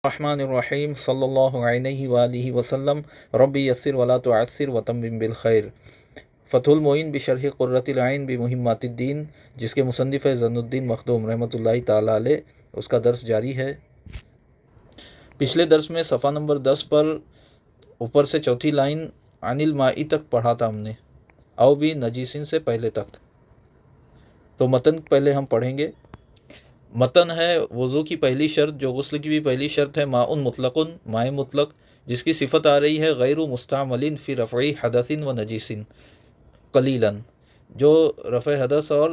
الرحمن الرحیم صلی اللہ علیہ وآلہ وسلم ربی یسر ولا تعسر وتمم بالخیر۔ فتح المعین بشرح قرۃ العین بمہمات الدین، جس کے مصنف زن الدین مخدوم رحمۃ اللہ تعالی علیہ، اس کا درس جاری ہے۔ پچھلے درس میں صفحہ نمبر 10 پر اوپر سے چوتھی لائن عن الماء تک پڑھا تھا ہم نے، او بھی نجیسن سے پہلے تک۔ تو متن پہلے ہم پڑھیں گے۔ متن ہے وضو کی پہلی شرط، جو غسل کی بھی پہلی شرط ہے، ماء مطلق، مائع مطلق، جس کی صفت آ رہی ہے غیر مستعمل فی رفع حدث و نجیس قلیلا، جو رفع حدث اور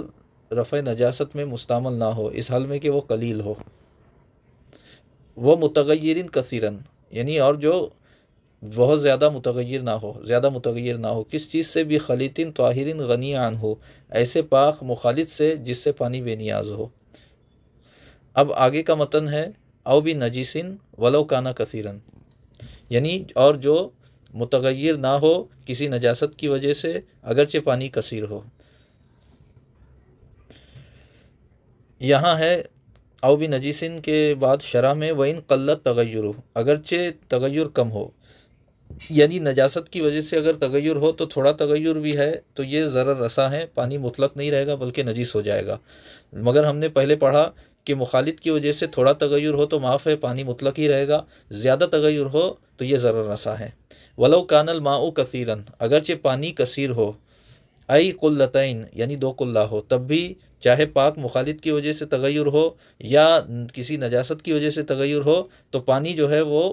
رفع نجاست میں مستعمل نہ ہو، اس حال میں کہ وہ قلیل ہو۔ وہ متغیر کثیرا، یعنی اور جو بہت زیادہ متغیر نہ ہو، زیادہ متغیر نہ ہو، کس چیز سے بھی خلیط طاہر غنی عن ہو، ایسے پاک مخالط سے جس سے پانی بے نیاز ہو۔ اب آگے کا متن ہے او بھی نجیسن ولو کانا کثیرن، یعنی اور جو متغیر نہ ہو کسی نجاست کی وجہ سے اگرچہ پانی کثیر ہو۔ یہاں ہے او بھی نجیسن کے بعد شرح میں وَإِن قلت تغیر، اگرچہ تغیر کم ہو، یعنی نجاست کی وجہ سے اگر تغیر ہو تو تھوڑا تغیر بھی ہے تو یہ ضرر رسا ہے، پانی مطلق نہیں رہے گا بلکہ نجیس ہو جائے گا۔ مگر ہم نے پہلے پڑھا کہ مخالط کی وجہ سے تھوڑا تغیر ہو تو معاف ہے، پانی مطلق ہی رہے گا، زیادہ تغیر ہو تو یہ ضرر رسا ہے۔ ولو کان الماء کثیرا، اگرچہ پانی کثیر ہو، ای قلتین، یعنی دو قلہ ہو، تب بھی چاہے پاک مخالط کی وجہ سے تغیر ہو یا کسی نجاست کی وجہ سے تغیر ہو، تو پانی جو ہے وہ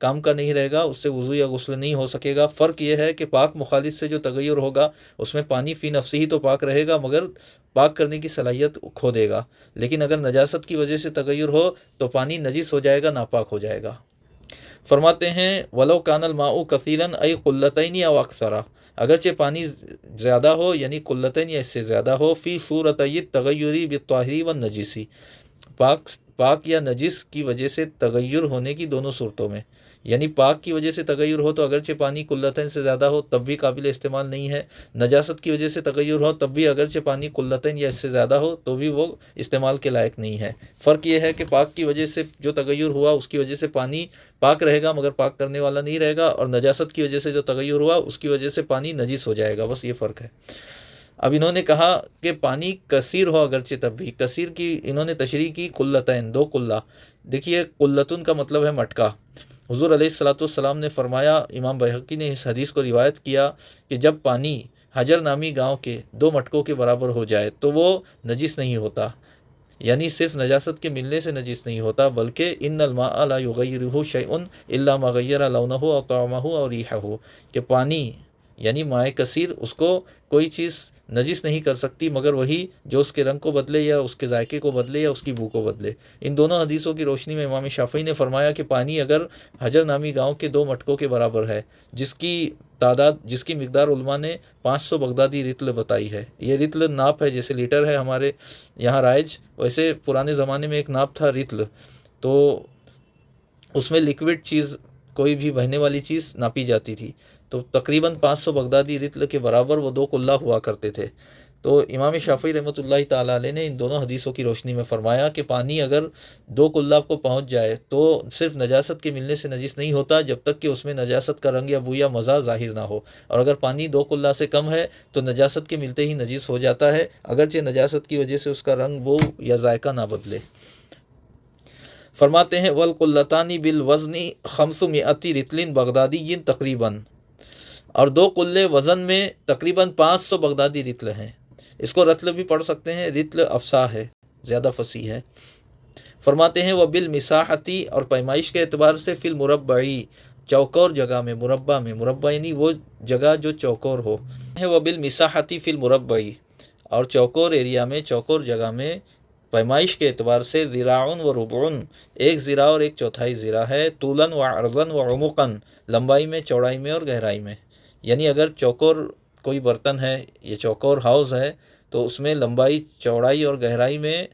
کام کا نہیں رہے گا، اس سے وضو یا غسل نہیں ہو سکے گا۔ فرق یہ ہے کہ پاک مخالط سے جو تغیر ہوگا اس میں پانی فی نفسی ہی تو پاک رہے گا مگر پاک کرنے کی صلاحیت کھو دے گا، لیکن اگر نجاست کی وجہ سے تغیر ہو تو پانی نجس ہو جائے گا، ناپاک ہو جائے گا۔ فرماتے ہیں وَلَوْ كَانَ الْمَاءُ كَثِيرًا أَيْ قُلَّتَيْنِ أَوْ أَكْثَرَ، اگرچہ پانی زیادہ ہو یعنی قلتین یا اس سے زیادہ ہو، فی صورتي التغیر بالطاہر والنجس، پاک یا نجس کی وجہ سے تغیر ہونے کی دونوں صورتوں میں، یعنی پاک کی وجہ سے تغیر ہو تو اگرچہ پانی قلتین سے زیادہ ہو تب بھی قابل استعمال نہیں ہے، نجاست کی وجہ سے تغیر ہو تب بھی اگرچہ پانی قلتین یا اس سے زیادہ ہو تو بھی وہ استعمال کے لائق نہیں ہے۔ فرق یہ ہے کہ پاک کی وجہ سے جو تغیر ہوا اس کی وجہ سے پانی پاک رہے گا مگر پاک کرنے والا نہیں رہے گا، اور نجاست کی وجہ سے جو تغیر ہوا اس کی وجہ سے پانی نجس ہو جائے گا، بس یہ فرق ہے۔ اب انہوں نے کہا کہ پانی کثیر ہو اگرچہ تب بھی، کثیر کی انہوں نے تشریح کی قلتین، دو قلہ۔ دیکھیے قلتن کا مطلب ہے مٹکا۔ حضور علیہ الصلوۃ والسلام نے فرمایا، امام بہقی نے اس حدیث کو روایت کیا کہ جب پانی حجر نامی گاؤں کے دو مٹکوں کے برابر ہو جائے تو وہ نجس نہیں ہوتا، یعنی صرف نجاست کے ملنے سے نجس نہیں ہوتا، بلکہ ان الماء لا یغیرہ شیء الا ما غیر لونہ او طعمہ او ریحہ، کہ پانی یعنی ماء کثیر اس کو کوئی چیز نجس نہیں کر سکتی مگر وہی جو اس کے رنگ کو بدلے یا اس کے ذائقے کو بدلے یا اس کی بو کو بدلے۔ ان دونوں حدیثوں کی روشنی میں امام شافعی نے فرمایا کہ پانی اگر حجر نامی گاؤں کے دو مٹکوں کے برابر ہے، جس کی مقدار علماء نے 500 بغدادی رطل بتائی ہے، یہ رطل ناپ ہے، جیسے لیٹر ہے ہمارے یہاں رائج، ویسے پرانے زمانے میں ایک ناپ تھا رطل، تو اس میں لیکوڈ چیز کوئی بھی بہنے والی چیز ناپی جاتی تھی، تو تقریباً 500 بغدادی رطل کے برابر وہ دو قلہ ہوا کرتے تھے۔ تو امام شافعی رحمۃ اللہ تعالیٰ علیہ نے ان دونوں حدیثوں کی روشنی میں فرمایا کہ پانی اگر دو قلہ کو پہنچ جائے تو صرف نجاست کے ملنے سے نجس نہیں ہوتا جب تک کہ اس میں نجاست کا رنگ یا بو یا مزہ ظاہر نہ ہو، اور اگر پانی دو قلہ سے کم ہے تو نجاست کے ملتے ہی نجس ہو جاتا ہے، اگرچہ نجاست کی وجہ سے اس کا رنگ بو یا ذائقہ نہ بدلے۔ فرماتے ہیں والقلتان بالوزن 500 رطل بغدادی تقریباً، اور دو قلے وزن میں تقریباً 500 بغدادی رطل ہیں۔ اس کو رطل بھی پڑھ سکتے ہیں، رطل افصاح ہے، زیادہ فصیح ہے۔ فرماتے ہیں وبالمساحتی، اور پیمائش کے اعتبار سے فی المربعی، چوکور جگہ میں، مربع یعنی وہ جگہ جو چوکور ہو، وبالمساحتی فی المربعی، اور چوکور ایریا میں، چوکور جگہ میں پیمائش کے اعتبار سے ذراع و ربع، ایک ذراع اور ایک چوتھائی ذراع ہے، طولا و عرضا و عمقا، لمبائی میں، چوڑائی میں اور گہرائی میں، یعنی اگر چوکور کوئی برتن ہے، یہ چوکور ہاؤس ہے تو اس میں لمبائی، چوڑائی اور گہرائی میں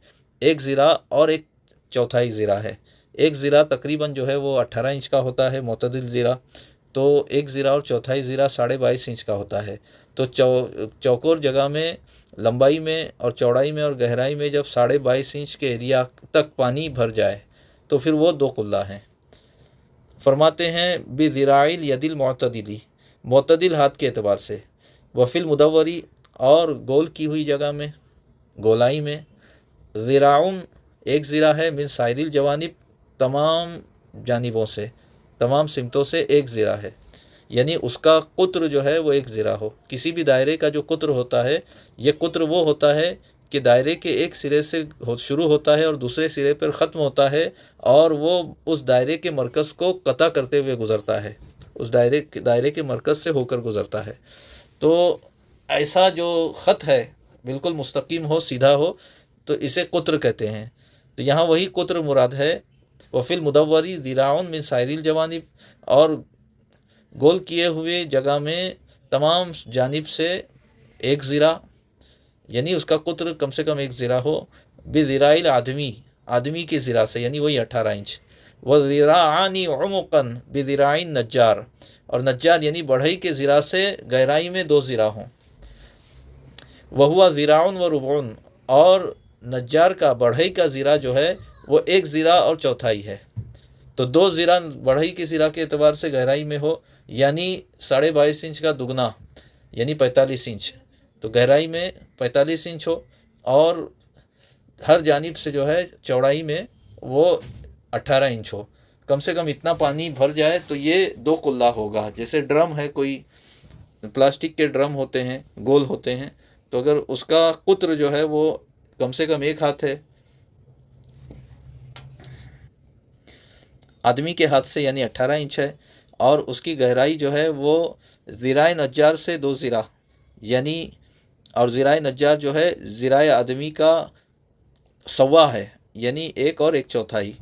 ایک ذراع اور ایک چوتھائی ذراع ہے۔ ایک ذراع تقریباً جو ہے وہ 18 انچ کا ہوتا ہے، معتدل ذراع، تو ایک ذراع اور چوتھائی ذراع 22.5 انچ کا ہوتا ہے۔ تو چوکور جگہ میں لمبائی میں اور چوڑائی میں اور گہرائی میں جب 22.5 انچ کے ایریا تک پانی بھر جائے تو پھر وہ دو قلہ ہیں۔ فرماتے ہیں بذراعل یدل معتدلی، معتدل ہاتھ کے اعتبار سے، وفل مدوری اور گول کی ہوئی جگہ میں، گولائی میں، ذراعن ایک ذرا ہے، من سائر الجوانب تمام جانبوں سے، تمام سمتوں سے ایک ذرا ہے، یعنی اس کا قطر جو ہے وہ ایک ذرا ہو۔ کسی بھی دائرے کا جو قطر ہوتا ہے، یہ قطر وہ ہوتا ہے کہ دائرے کے ایک سرے سے شروع ہوتا ہے اور دوسرے سرے پر ختم ہوتا ہے، اور وہ اس دائرے کے مرکز کو قطع کرتے ہوئے گزرتا ہے، اس دائرے کے مرکز سے ہو کر گزرتا ہے۔ تو ایسا جو خط ہے بالکل مستقیم ہو، سیدھا ہو، تو اسے قطر کہتے ہیں۔ تو یہاں وہی قطر مراد ہے۔ وفی المدوری ذراع من سائر الجوانب، اور گول کیے ہوئے جگہ میں تمام جانب سے ایک ذرا، یعنی اس کا قطر کم سے کم ایک ذرا ہو، بذراع الآدمی، آدمی کی ذرا سے، یعنی وہی 18 انچ، وذراعان عمقا بذراع النجار، اور نجار یعنی بڑھئی کے ذرا سے گہرائی میں 2 ذرا ہوں، وہوا ذراع و ربع، اور نجار کا بڑھئی کا ذرا جو ہے وہ 1 ذرا اور چوتھائی ہے۔ تو 2 ذرا بڑھئی کے ذرا کے اعتبار سے گہرائی میں ہو، یعنی 22.5 انچ کا دگنا، یعنی 45 انچ، تو گہرائی میں 45 انچ ہو، اور ہر جانب سے جو ہے چوڑائی میں وہ 18 انچ ہو۔ کم سے کم اتنا پانی بھر جائے تو یہ 2 قلہ ہوگا۔ جیسے ڈرم ہے، کوئی پلاسٹک کے ڈرم ہوتے ہیں، گول ہوتے ہیں، تو اگر اس کا قطر جو ہے وہ کم سے کم 1 ہاتھ ہے آدمی کے ہاتھ سے، یعنی 18 انچ ہے، اور اس کی گہرائی جو ہے وہ ذراع نجار سے 2 ذرا، یعنی، اور ذراع نجار جو ہے ذراع آدمی کا سوا ہے، یعنی 1 اور 1 چوتھائی۔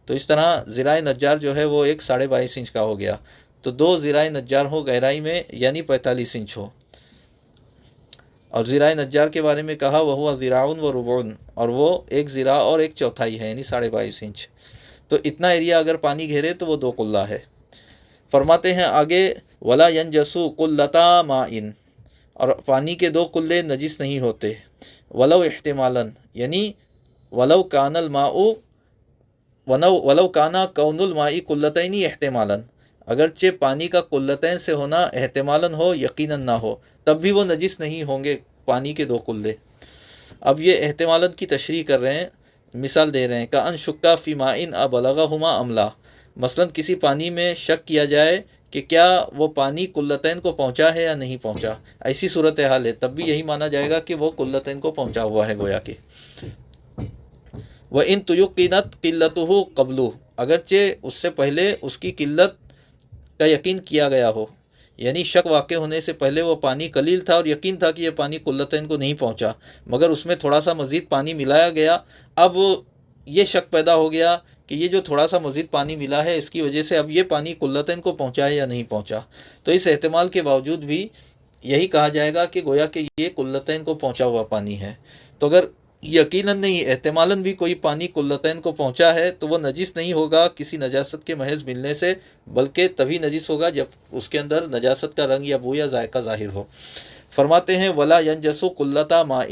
تو اس طرح ذراع نجار جو ہے وہ 22.5 انچ کا ہو گیا، تو 2 ذراع نجار ہو گہرائی میں، یعنی 45 انچ ہو۔ اور ذراع نجار کے بارے میں کہا وہ ذراع و ربع، اور وہ 1 ذرا اور 1 چوتھائی ہے، یعنی 22.5 انچ۔ تو اتنا ایریا اگر پانی گھیرے تو وہ 2 قلہ ہے۔ فرماتے ہیں آگے ولا ینجسو قلتا ماء، اور پانی کے 2 قلے نجس نہیں ہوتے، ولو احتمالاً، یعنی ولو کان الماء ولو کانا کون الماء قلتین احتمالاً، اگرچہ پانی کا قلتین سے ہونا احتمالاً ہو، یقیناً نہ ہو، تب بھی وہ نجس نہیں ہوں گے پانی کے 2 قلے۔ اب یہ احتمالاً کی تشریح کر رہے ہیں، مثال دے رہے ہیں، کأن شکا فی ماء ابلغہما ام لا، مثلاً کسی پانی میں شک کیا جائے کہ کیا وہ پانی قلتین کو پہنچا ہے یا نہیں پہنچا، ایسی صورتحال ہے، تب بھی یہی مانا جائے گا کہ وہ قلتین کو پہنچا ہوا ہے گویا کہ۔ وَإِن تُيَقِّنَتْ قِلَّتُهُ قَبْلُهُ، اگرچہ اس سے پہلے اس کی قلت کا یقین کیا گیا ہو، یعنی شک واقع ہونے سے پہلے وہ پانی قلیل تھا اور یقین تھا کہ یہ پانی قلتین کو نہیں پہنچا، مگر اس میں تھوڑا سا مزید پانی ملایا گیا، اب یہ شک پیدا ہو گیا کہ یہ جو تھوڑا سا مزید پانی ملا ہے اس کی وجہ سے اب یہ پانی قلتین کو پہنچا ہے یا نہیں پہنچا، تو اس احتمال کے باوجود بھی یہی کہا جائے گا کہ گویا کہ یہ قلتین کو پہنچا ہوا پانی ہے۔ تو اگر یقیناً نہیں، احتمالاً بھی کوئی پانی قلتین کو پہنچا ہے تو وہ نجس نہیں ہوگا کسی نجاست کے محض ملنے سے، بلکہ تبھی نجس ہوگا جب اس کے اندر نجاست کا رنگ یا بو یا ذائقہ ظاہر ہو۔ فرماتے ہیں ولا ینجسو قلتا ماء،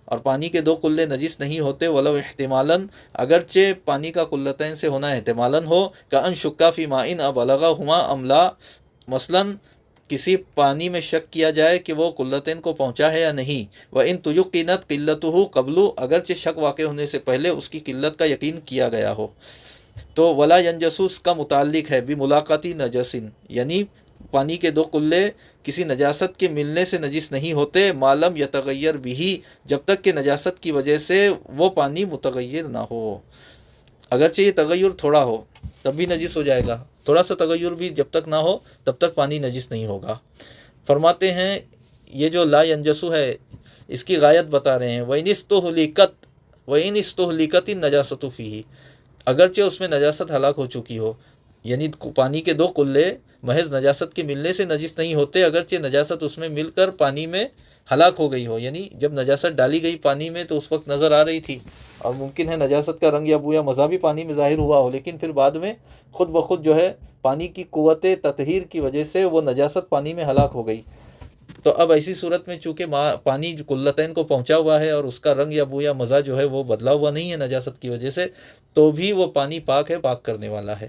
اور پانی کے 2 قلے نجس نہیں ہوتے، ولو احتمالاً، اگرچہ پانی کا قلتین سے ہونا احتمالاً ہو، کأن شکا فی ماء ابلغہما ام لا، مثلاً کسی پانی میں شک کیا جائے کہ وہ قلتین کو پہنچا ہے یا نہیں، وَإِن تُيَقِّنَتْ قِلَّتُهُ قَبْلُ، اگرچہ شک واقع ہونے سے پہلے اس کی قلت کا یقین کیا گیا ہو۔ تو ولا ینجسوس کا متعلق ہے بملاقاتی نجسن، یعنی پانی کے 2 قلے کسی نجاست کے ملنے سے نجس نہیں ہوتے، معلوم یتغیر بھی، جب تک کہ نجاست کی وجہ سے وہ پانی متغیر نہ ہو، اگرچہ یہ تغیر تھوڑا ہو تب بھی نجس ہو جائے گا، تھوڑا سا تغیر بھی جب تک نہ ہو تب تک پانی نجس نہیں ہوگا۔ فرماتے ہیں یہ جو لا ینجسو ہے اس کی غایت بتا رہے ہیں، وَإِنِ اسْتُهْلِكَتِ النَّجَاسَةُ فِيهِ، اگرچہ اس میں نجاست ہلاک ہو چکی ہو، یعنی پانی کے 2 قلے محض نجاست کے ملنے سے نجس نہیں ہوتے، اگرچہ نجاست اس میں مل کر پانی میں ہلاک ہو گئی ہو، یعنی جب نجاست ڈالی گئی پانی میں تو اس وقت نظر آ رہی تھی اور ممکن ہے نجاست کا رنگ یا بو یا مزہ بھی پانی میں ظاہر ہوا ہو، لیکن پھر بعد میں خود بخود جو ہے پانی کی قوت تطہیر کی وجہ سے وہ نجاست پانی میں ہلاک ہو گئی۔ تو اب ایسی صورت میں چونکہ پانی جو قلتین کو پہنچا ہوا ہے اور اس کا رنگ یا بو یا مزہ جو ہے وہ بدلا ہوا نہیں ہے نجاست کی وجہ سے، تو بھی وہ پانی پاک ہے، پاک کرنے والا ہے۔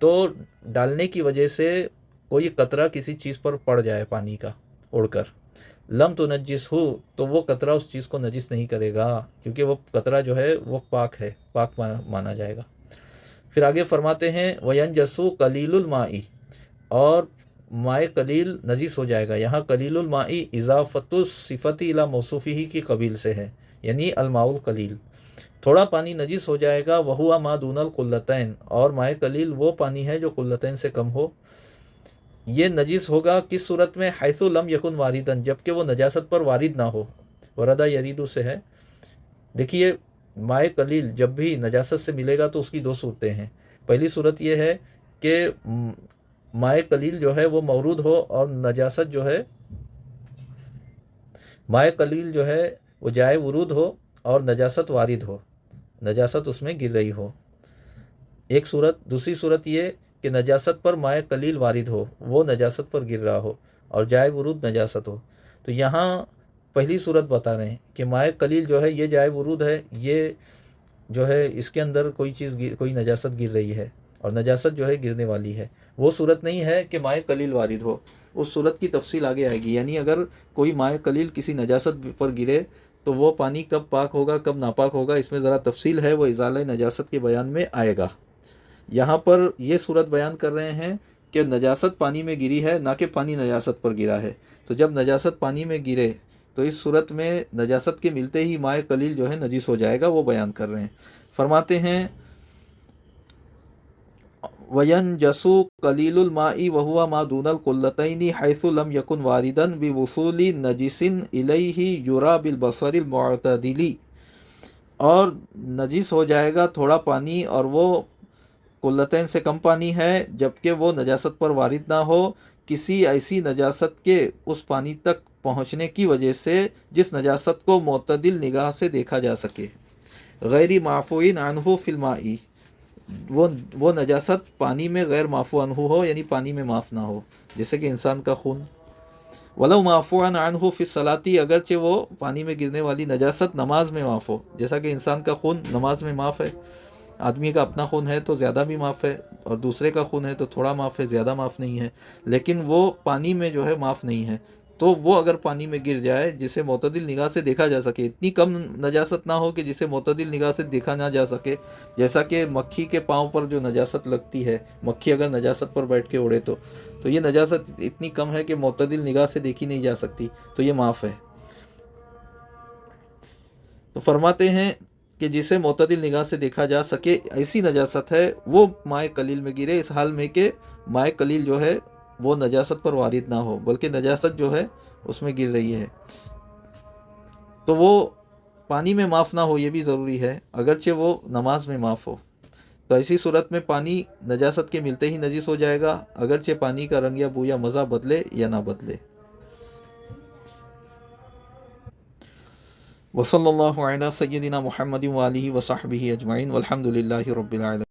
تو ڈالنے کی وجہ سے کوئی قطرہ کسی چیز پر پڑ جائے پانی کا اڑ کر، لم تنجس ہو، تو وہ قطرہ اس چیز کو نجس نہیں کرے گا، کیونکہ وہ قطرہ جو ہے وہ پاک ہے، پاک مانا جائے گا۔ پھر آگے فرماتے ہیں وینجسو قلیل المائی، اور مائع قلیل نجس ہو جائے گا۔ یہاں قلیل المائی اضافت الصفت الی موصوفہ کی قبیل سے ہے، یعنی الماء القلیل، تھوڑا پانی نجس ہو جائے گا۔ وہوا ما دون القلتین، اور مائع قلیل وہ پانی ہے جو قلتین سے کم ہو۔ یہ نجس ہوگا کس صورت میں؟ حیث لم یکن واردن، جبکہ وہ نجاست پر وارد نہ ہو، وردہ یریدو سے ہے۔ دیکھیے مائع قلیل جب بھی نجاست سے ملے گا تو اس کی دو صورتیں ہیں۔ پہلی صورت یہ ہے کہ مائع قلیل جو ہے وہ مورود ہو اور نجاست جو ہے، مائع قلیل جو ہے وہ جائے ورود ہو اور نجاست وارد ہو، نجاست اس میں گر رہی ہو، ایک صورت۔ دوسری صورت یہ کہ نجاست پر مائع قلیل وارد ہو، وہ نجاست پر گر رہا ہو اور جائے ورود نجاست ہو۔ تو یہاں پہلی صورت بتا رہے ہیں کہ مائع قلیل جو ہے یہ جائے ورود ہے، یہ جو ہے اس کے اندر کوئی نجاست گر رہی ہے اور نجاست جو ہے گرنے والی ہے۔ وہ صورت نہیں ہے کہ مائع قلیل وارد ہو، اس صورت کی تفصیل آگے آئے گی۔ یعنی اگر کوئی مائع قلیل کسی نجاست پر گرے تو وہ پانی کب پاک ہوگا کب ناپاک ہوگا، اس میں ذرا تفصیل ہے، وہ ازالہ نجاست کے بیان میں آئے گا۔ یہاں پر یہ صورت بیان کر رہے ہیں کہ نجاست پانی میں گری ہے، نہ کہ پانی نجاست پر گرا ہے۔ تو جب نجاست پانی میں گرے تو اس صورت میں نجاست کے ملتے ہی مائع قلیل جو ہے نجس ہو جائے گا، وہ بیان کر رہے ہیں۔ فرماتے ہیں وَيَنْجَسُ قَلِيلُ الْمَاءِ وَهُوَ مَا دُونَ الْقُلَّتَيْنِ حَيْثُ لَمْ يَكُنْ وَارِدًا بِوُصُولِ نَجِسٍ إِلَيْهِ يُرَى بِالْبَصَرِ الْمُعْتَدِلِ، اور نجس ہو جائے گا تھوڑا پانی اور وہ قلتین سے کم پانی ہے، جبکہ وہ نجاست پر وارد نہ ہو، کسی ایسی نجاست کے اس پانی تک پہنچنے کی وجہ سے جس نجاست کو معتدل نگاہ سے دیکھا جا سکے، غیر معفو عنہ فی الماء، وہ نجاست پانی میں غیر معفو عنہ ہو، یعنی پانی میں معاف نہ ہو، جیسے کہ انسان کا خون۔ ولو معفو عنہ فی الصلاۃ، اگرچہ وہ پانی میں گرنے والی نجاست نماز میں معاف ہو، جیسا کہ انسان کا خون نماز میں معاف ہے، آدمی کا اپنا خون ہے تو زیادہ بھی معاف ہے، اور دوسرے کا خون ہے تو تھوڑا معاف ہے، زیادہ معاف نہیں ہے، لیکن وہ پانی میں جو ہے معاف نہیں ہے۔ تو وہ اگر پانی میں گر جائے جسے معتدل نگاہ سے دیکھا جا سکے، اتنی کم نجاست نہ ہو کہ جسے معتدل نگاہ سے دیکھا نہ جا سکے، جیسا کہ مکھی کے پاؤں پر جو نجاست لگتی ہے، مکھی اگر نجاست پر بیٹھ کے اڑے تو یہ نجاست اتنی کم ہے کہ معتدل نگاہ سے دیکھی نہیں جا سکتی، تو یہ معاف ہے۔ تو فرماتے ہیں کہ جسے معتدل نگاہ سے دیکھا جا سکے ایسی نجاست ہے، وہ مائع قلیل میں گرے، اس حال میں کہ مائع قلیل جو ہے وہ نجاست پر وارد نہ ہو، بلکہ نجاست جو ہے اس میں گر رہی ہے، تو وہ پانی میں معاف نہ ہو، یہ بھی ضروری ہے، اگرچہ وہ نماز میں معاف ہو۔ تو ایسی صورت میں پانی نجاست کے ملتے ہی نجس ہو جائے گا، اگرچہ پانی کا رنگ یا بو یا مزہ بدلے یا نہ بدلے۔ وصلی اللہ علی سیدنا محمد وآلہ وصحبہ اجمعین، والحمد للہ رب العالمین۔